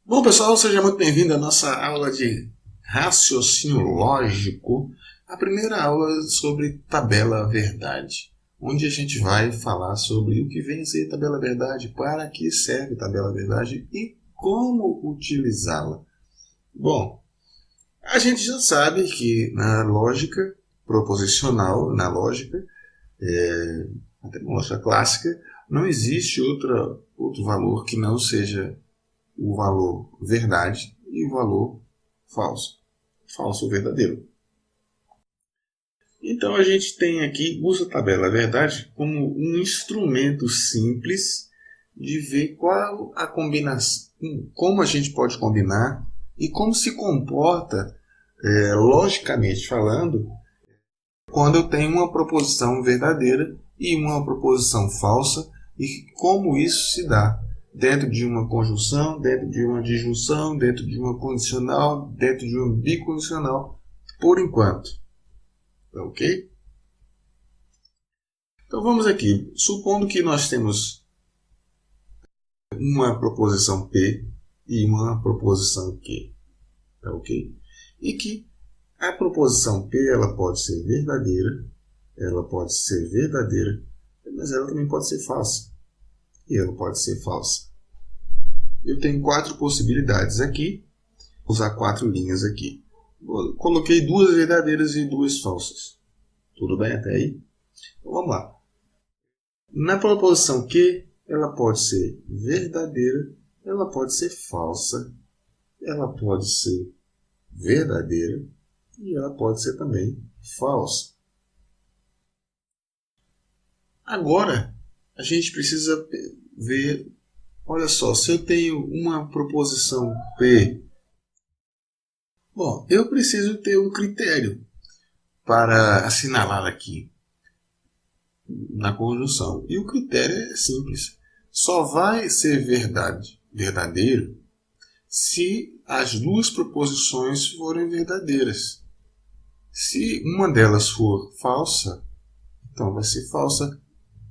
Bom, pessoal, seja muito bem-vindo à nossa aula de raciocínio lógico, a primeira aula sobre tabela verdade, onde a gente vai falar sobre o que vem a ser tabela verdade, para que serve tabela verdade e como utilizá-la. Bom, a gente já sabe que na lógica proposicional, na lógica, até na lógica clássica, não existe outro valor que não seja o valor verdade e o valor falso. Falso ou verdadeiro. Então a gente tem aqui, usa a tabela verdade como um instrumento simples de ver qual a combinação, como a gente pode combinar e como se comporta, logicamente falando, quando eu tenho uma proposição verdadeira e uma proposição falsa e como isso se dá dentro de uma conjunção, dentro de uma disjunção, dentro de uma condicional, dentro de uma bicondicional, por enquanto. Ok? Então vamos aqui. Supondo que nós temos uma proposição P e uma proposição Q. Ok? E que a proposição P ela pode ser verdadeira, mas ela também pode ser falsa. E ela pode ser falsa. Eu tenho 4 possibilidades aqui. Vou usar 4 linhas aqui. Coloquei 2 verdadeiras e 2 falsas. Tudo bem até aí? Então vamos lá. Na proposição Q, ela pode ser verdadeira, ela pode ser falsa, ela pode ser verdadeira e ela pode ser também falsa. Agora, a gente precisa ver, olha só, se eu tenho uma proposição P, bom, eu preciso ter um critério para assinalar aqui na conjunção. E o critério é simples. Só vai ser verdadeiro se as 2 proposições forem verdadeiras. Se uma delas for falsa, então vai ser falsa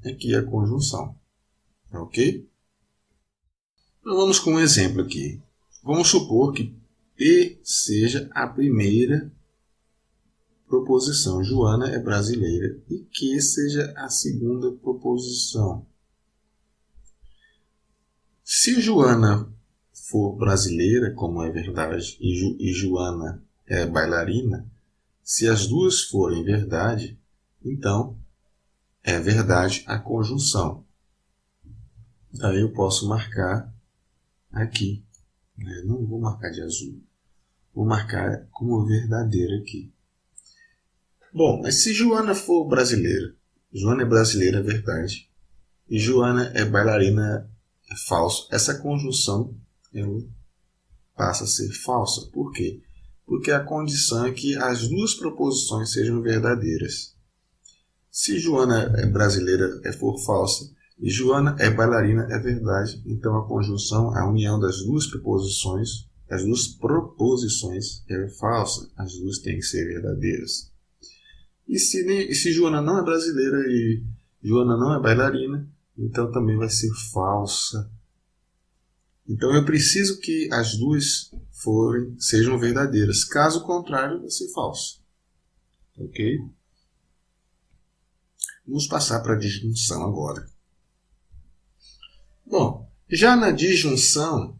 aqui a conjunção. Ok? Então vamos com um exemplo aqui. Vamos supor que P seja a primeira proposição. Joana é brasileira. E Q seja a segunda proposição. Se Joana for brasileira, como é verdade, e Joana é bailarina, se as 2 forem verdade, então é verdade a conjunção. Daí eu posso marcar aqui. Não vou marcar de azul. Vou marcar como verdadeira aqui. Bom, mas se Joana for brasileira, Joana é brasileira, é verdade, e Joana é bailarina, é falso, essa conjunção ela passa a ser falsa. Por quê? Porque a condição é que as 2 proposições sejam verdadeiras. Se Joana é brasileira for falsa e Joana é bailarina é verdade, então a conjunção, a união das 2 proposições é falsa. As 2 têm que ser verdadeiras. E se Joana não é brasileira e Joana não é bailarina, então também vai ser falsa. Então eu preciso que as 2 sejam verdadeiras. Caso contrário, vai ser falso. Ok? Vamos passar para a disjunção agora. Bom, já na disjunção,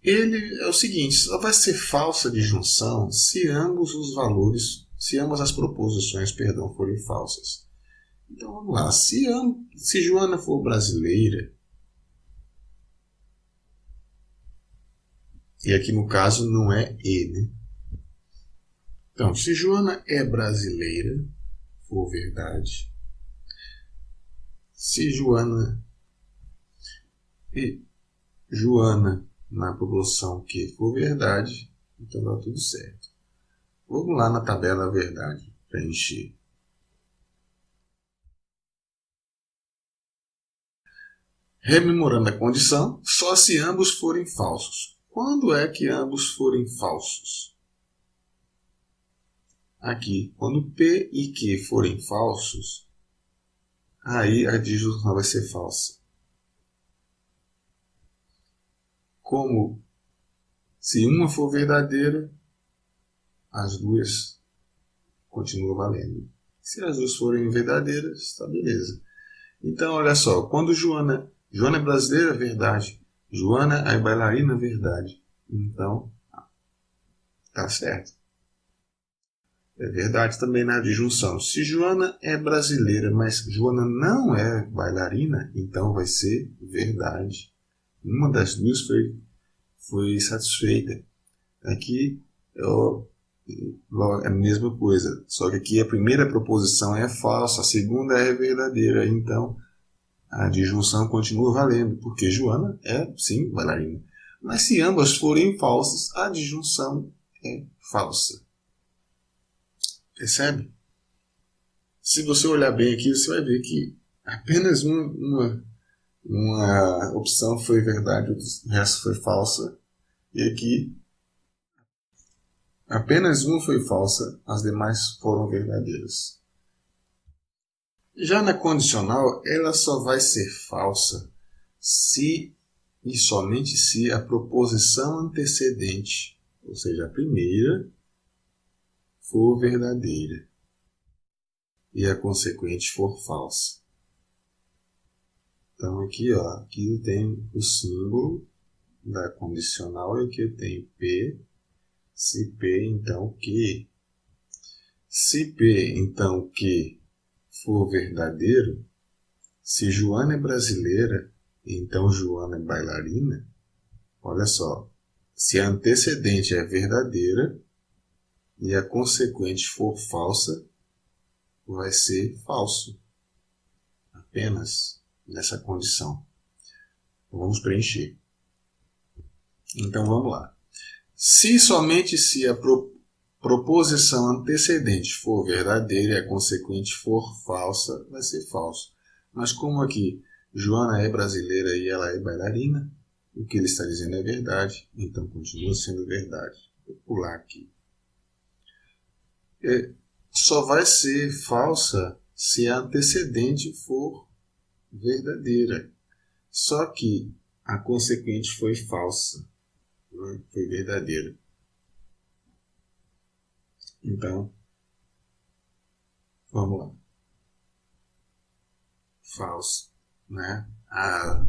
ele é o seguinte, só vai ser falsa a disjunção se ambas as proposições, forem falsas. Então vamos lá, se Joana for brasileira, e aqui no caso não é E, né? Então, se Joana é brasileira, for verdade, se Joana na proposição que for verdade, então dá tudo certo. Vamos lá na tabela verdade, preencher. Rememorando a condição, só se ambos forem falsos. Quando é que ambos forem falsos? Aqui, quando P e Q forem falsos, aí a disjunção vai ser falsa. como se uma for verdadeira, as duas continuam valendo. Se as duas forem verdadeiras, está beleza. Então, olha só, quando Joana é brasileira, verdade. Joana é bailarina, verdade. Então, tá certo. É verdade também na adjunção. Se Joana é brasileira, mas Joana não é bailarina, então vai ser verdade. Uma das duas foi satisfeita. Aqui é a mesma coisa, só que aqui a primeira proposição é falsa, a segunda é verdadeira, então a adjunção continua valendo, porque Joana é, sim, bailarina. Mas se ambas forem falsas, a adjunção é falsa. Percebe? Se você olhar bem aqui, você vai ver que apenas uma opção foi verdade, o resto foi falsa. E aqui, apenas uma foi falsa, as demais foram verdadeiras. Já na condicional, ela só vai ser falsa se e somente se a proposição antecedente, ou seja, a primeira, for verdadeira e a consequente for falsa. Então aqui, aqui eu tenho o símbolo da condicional e aqui eu tenho P, se P então Q. Se P então Q for verdadeiro, se Joana é brasileira, então Joana é bailarina, olha só, se a antecedente é verdadeira e a consequente for falsa, vai ser falso, apenas nessa condição. Vamos preencher. Então vamos lá. Se somente se a proposição antecedente for verdadeira e a consequente for falsa, vai ser falso. Mas como aqui Joana é brasileira e ela é bailarina, o que ele está dizendo é verdade, então continua sendo verdade. Vou pular aqui. Só vai ser falsa se a antecedente for verdadeira. Só que a consequente foi falsa, né? Foi verdadeira. Então, vamos lá. Falso, né? A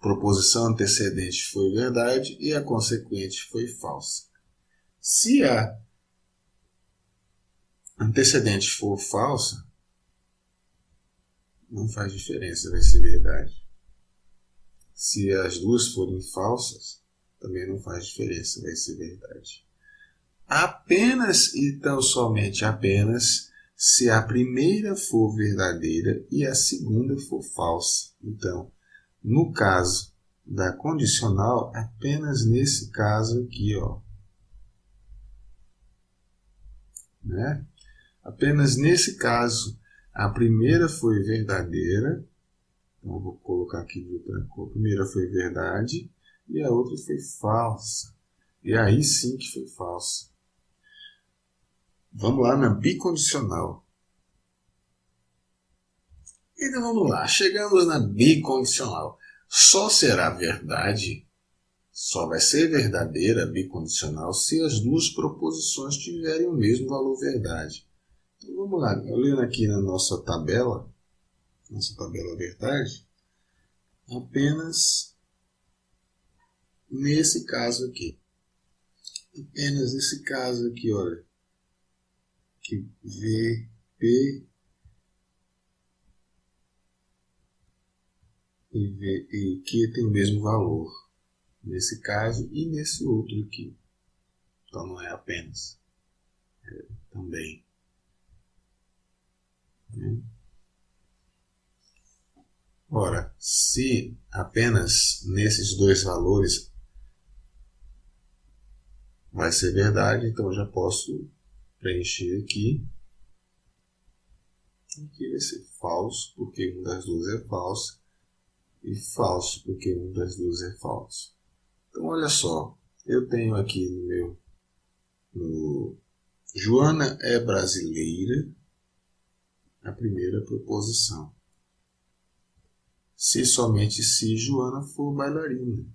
proposição antecedente foi verdade e a consequente foi falsa. Se a antecedente for falsa, não faz diferença, vai ser verdade. Se as duas forem falsas, também não faz diferença, vai ser verdade. Apenas e tão somente apenas se a primeira for verdadeira e a segunda for falsa. Então, no caso da condicional, apenas nesse caso aqui, né? Apenas nesse caso, a primeira foi verdadeira, então eu vou colocar aqui de outra cor, a primeira foi verdade e a outra foi falsa. E aí sim que foi falsa. Vamos lá na bicondicional. Então vamos lá, chegamos na bicondicional. Só será verdade, só vai ser verdadeira a bicondicional se as duas proposições tiverem o mesmo valor verdade. Então vamos lá, olhando aqui na nossa tabela verdade, apenas nesse caso aqui. Apenas nesse caso aqui, olha, que VP e Q tem o mesmo valor. Nesse caso e nesse outro aqui. Então não é apenas. É também. Né? Ora, se apenas nesses dois valores vai ser verdade, então eu já posso preencher aqui. Aqui vai ser falso, porque uma das duas é falsa. E falso, porque uma das duas é falso. Então, olha só. Eu tenho aqui no Joana é brasileira, a primeira proposição. Se somente se Joana for bailarina.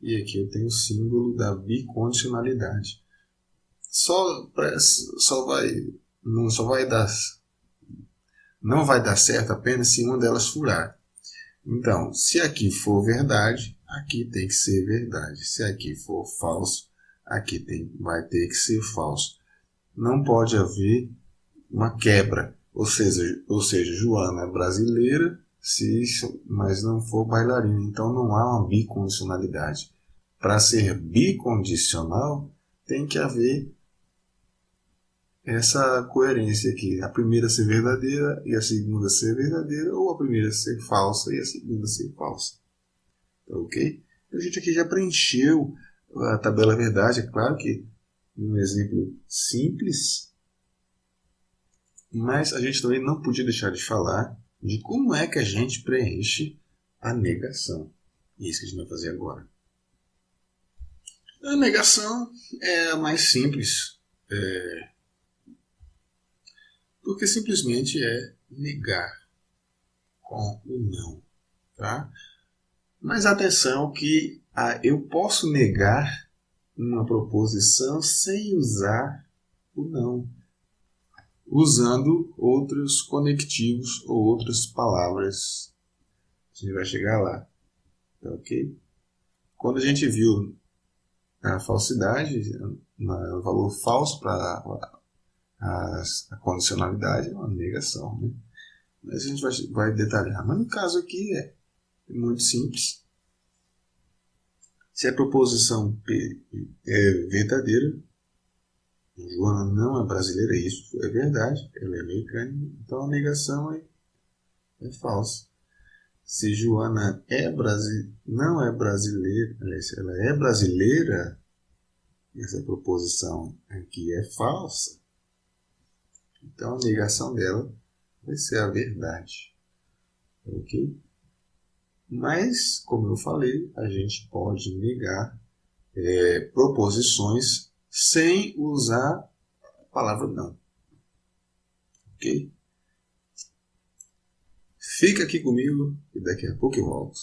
E aqui eu tenho o símbolo da bicondicionalidade. Não vai dar certo apenas se uma delas furar. Então, se aqui for verdade, aqui tem que ser verdade. Se aqui for falso, aqui vai ter que ser falso. Não pode haver uma quebra. Ou seja, Joana é brasileira, mas não for bailarina. Então não há uma bicondicionalidade. Para ser bicondicional, tem que haver essa coerência aqui. A primeira ser verdadeira e a segunda ser verdadeira, ou a primeira ser falsa e a segunda ser falsa. Tá ok? A gente aqui já preencheu a tabela verdade. É claro que um exemplo simples, mas a gente também não podia deixar de falar de como é que a gente preenche a negação. E isso que a gente vai fazer agora. A negação é a mais simples, porque simplesmente é negar com o não. Tá? Mas atenção que eu posso negar uma proposição sem usar o não, usando outros conectivos ou outras palavras. A gente vai chegar lá. Tá ok? Quando a gente viu a falsidade, o valor falso para a condicionalidade, é uma negação. Né? Mas a gente vai detalhar. Mas no caso aqui é muito simples. Se a proposição P é verdadeira, Joana não é brasileira, isso é verdade, ela é americana, então a negação é falsa. Se Joana não é brasileira, ela é brasileira, essa proposição aqui é falsa, então a negação dela vai ser a verdade. Ok? Mas, como eu falei, a gente pode negar proposições sem usar a palavra não. Ok? Fica aqui comigo e daqui a pouco eu volto.